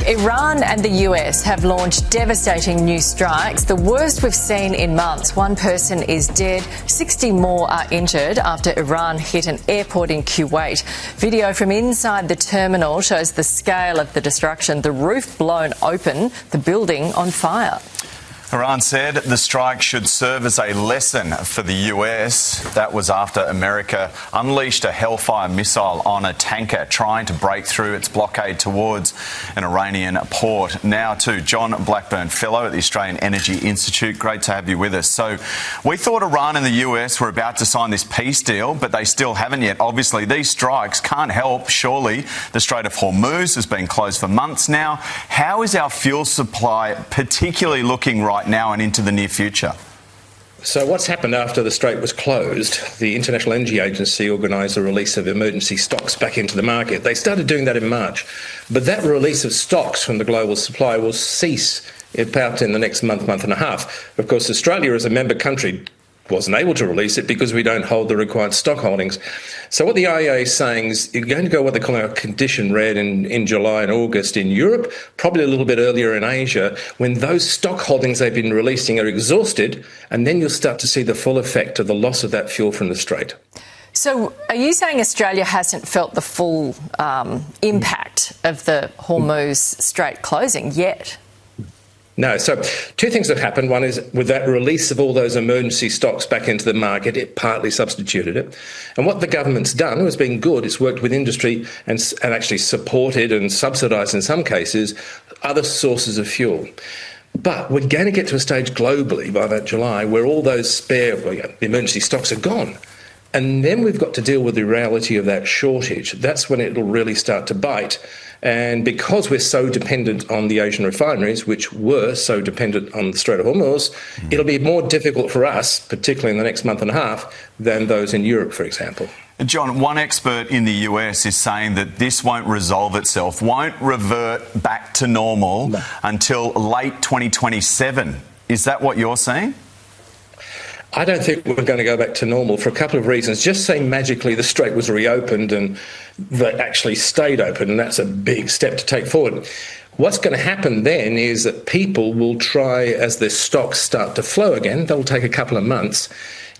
Iran and the US have launched devastating new strikes, the worst we've seen in months. One person is dead, 60 more are injured after Iran hit an airport in Kuwait. Video from inside the terminal shows the scale of the destruction, the roof blown open, the building on fire. Iran said the strike should serve as a lesson for the US. That was after America unleashed a Hellfire missile on a tanker trying to break through its blockade towards an Iranian port. Now to John Blackburn, Fellow at the Australian Energy Institute. Great to have you with us. So we thought Iran and the US were about to sign this peace deal, but they still haven't yet. Obviously, these strikes can't help. Surely the Strait of Hormuz has been closed for months now. How is our fuel supply particularly looking right now and into the near future? So what's happened after the strait was closed, the International Energy Agency organised a release of emergency stocks back into the market. They started doing that in March. But that release of stocks from the global supply will cease about in the next month and a half. Of course, Australia as a member country wasn't able to release it because we don't hold the required stock holdings. So what the IEA is saying is you're going to go what they call a condition red in July and August in Europe, probably a little bit earlier in Asia, when those stock holdings they've been releasing are exhausted, and then you'll start to see the full effect of the loss of that fuel from the strait. So are you saying Australia hasn't felt the full impact of the Hormuz Strait closing yet? No. So two things have happened. One is with that release of all those emergency stocks back into the market, it partly substituted it. And what the government's done has been good. It's worked with industry and actually supported and subsidised in some cases other sources of fuel. But we're going to get to a stage globally by that July where all those spare emergency stocks are gone. And then we've got to deal with the reality of that shortage. That's when it'll really start to bite. And because we're so dependent on the Asian refineries, which were so dependent on the Strait of Hormuz, it'll be more difficult for us, particularly in the next month and a half, than those in Europe, for example. John, one expert in the US is saying that this won't resolve itself, won't revert back to normal until late 2027. Is that what you're saying? I don't think we're going to go back to normal for a couple of reasons. Just say magically the strait was reopened and that actually stayed open, and that's a big step to take forward. What's going to happen then is that people will try, as their stocks start to flow again, they'll take a couple of months.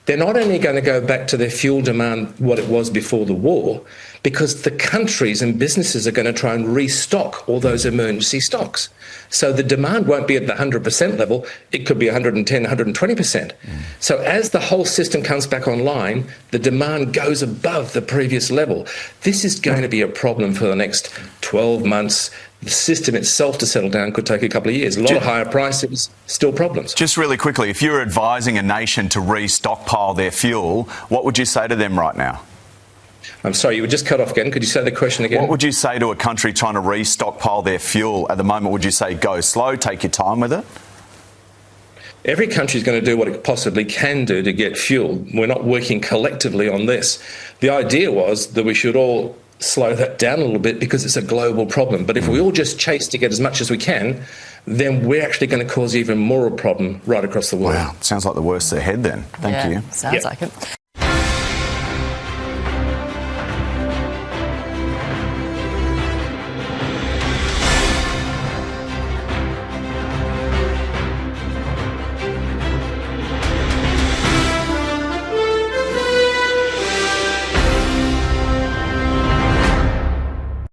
They're not only going to go back to their fuel demand what it was before the war, because the countries and businesses are going to try and restock all those emergency stocks. So the demand won't be at the 100% level. It could be 110, 120%. So as the whole system comes back online, the demand goes above the previous level. This is going to be a problem for the next 12 months. The system itself to settle down could take a couple of years. A lot of higher prices, still problems. Just really quickly, if you're advising a nation to re-stockpile their fuel, what would you say to them right now? I'm sorry, you were just cut off again. Could you say the question again? What would you say to a country trying to re-stockpile their fuel at the moment? Would you say go slow, take your time with it? Every country is going to do what it possibly can do to get fuel. We're not working collectively on this. The idea was that we should all slow that down a little bit because it's a global problem. But if we all just chase to get as much as we can, then we're actually going to cause even more a problem right across the world. Wow, sounds like the worst ahead then. Thank you. Sounds like it.